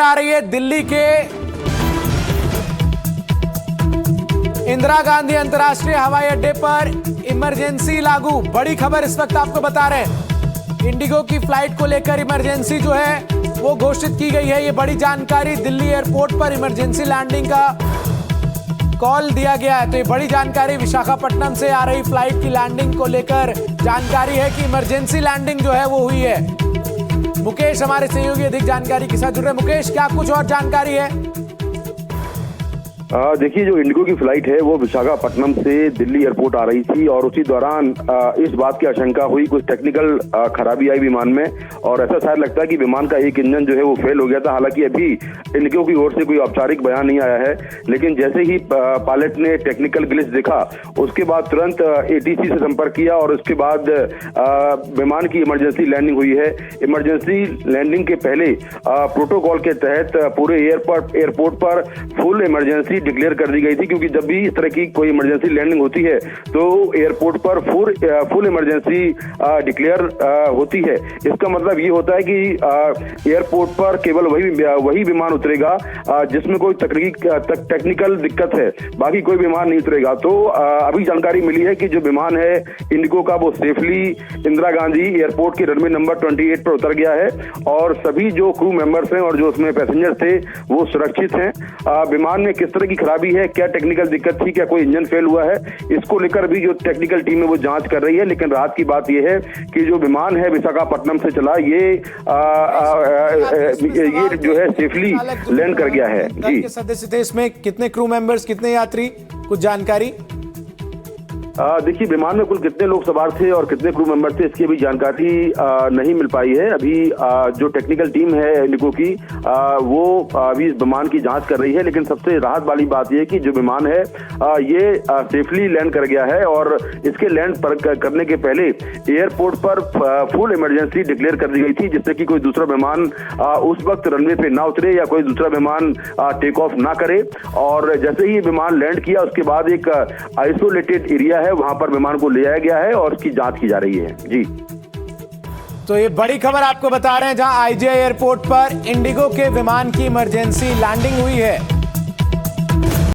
आ रही है दिल्ली के इंदिरा गांधी अंतर्राष्ट्रीय हवाई अड्डे पर इमरजेंसी लागू। बड़ी खबर इस वक्त आपको बता रहे हैं, इंडिगो की फ्लाइट को लेकर इमरजेंसी जो है वो घोषित की गई है। ये बड़ी जानकारी, दिल्ली एयरपोर्ट पर इमरजेंसी लैंडिंग का कॉल दिया गया है। तो ये बड़ी जानकारी विशाखापट्टनम से आ रही फ्लाइट की लैंडिंग को लेकर जानकारी है कि इमरजेंसी लैंडिंग जो है वो हुई है। मुकेश हमारे सहयोगी अधिक जानकारी के साथ जुड़ रहे। मुकेश, क्या कुछ और जानकारी है? देखिए, जो इंडिगो की फ्लाइट है वो विशाखापट्टनम से दिल्ली एयरपोर्ट आ रही थी और उसी दौरान इस बात की आशंका हुई, कुछ टेक्निकल खराबी आई विमान में और ऐसा शायद लगता है कि विमान का एक इंजन जो है वो फेल हो गया था। हालांकि अभी इंडिगो की ओर से कोई औपचारिक बयान नहीं आया है, लेकिन जैसे ही पायलट ने टेक्निकल ग्लिच देखा उसके बाद तुरंत एटीसी से संपर्क किया और उसके बाद विमान की इमरजेंसी लैंडिंग हुई है। इमरजेंसी लैंडिंग के पहले प्रोटोकॉल के तहत पूरे एयरपोर्ट पर फुल इमरजेंसी डिक्लेयर कर दी गई थी, क्योंकि जब भी इस तरह की कोई इमरजेंसी लैंडिंग होती है तो एयरपोर्ट पर फुल इमरजेंसी डिक्लेयर होती है। इसका मतलब ये होता है कि एयरपोर्ट पर केवल वही विमान उतरेगा जिसमें कोई टेक्निकल दिक्कत है, बाकी कोई विमान नहीं उतरेगा। तो अभी जानकारी मिली है कि जो विमान है इंडिगो का वो सेफली इंदिरा गांधी एयरपोर्ट के रनवे नंबर 28 पर उतर गया है और सभी जो क्रू मेंबर्स हैं और जो उसमें पैसेंजर थे वो सुरक्षित हैं। विमान में किस तरह की खराबी है, क्या टेक्निकल दिक्कत थी, क्या कोई इंजन फेल हुआ है, इसको लेकर भी जो टेक्निकल टीम है वो जांच कर रही है। लेकिन रात की बात यह है कि जो विमान है विशाखापट्टनम से चला ये जो है सेफली लैंड कर गया है। जी, सदस्य थे इसमें, कितने क्रू मेंबर्स, कितने यात्री, कुछ जानकारी? देखिए, विमान में कुल कितने लोग सवार थे और कितने क्रू मेंबर थे इसकी अभी जानकारी नहीं मिल पाई है। अभी जो टेक्निकल टीम है इंडिगो की वो अभी इस विमान की जांच कर रही है। लेकिन सबसे राहत वाली बात यह है कि जो विमान है ये सेफली लैंड कर गया है और इसके लैंड करने के पहले एयरपोर्ट पर फुल इमरजेंसी डिक्लेयर कर दी गई थी, जिससे कि कोई दूसरा विमान उस वक्त रनवे पे ना उतरे या कोई दूसरा विमान टेक ऑफ ना करे। और जैसे ही विमान लैंड किया उसके बाद एक आइसोलेटेड एरिया है, वहां पर विमान को ले आया गया है और उसकी जांच की जा रही है। जी, तो ये बड़ी खबर आपको बता रहे हैं, जहां आईजीआई एयरपोर्ट पर इंडिगो के विमान की इमरजेंसी लैंडिंग हुई है।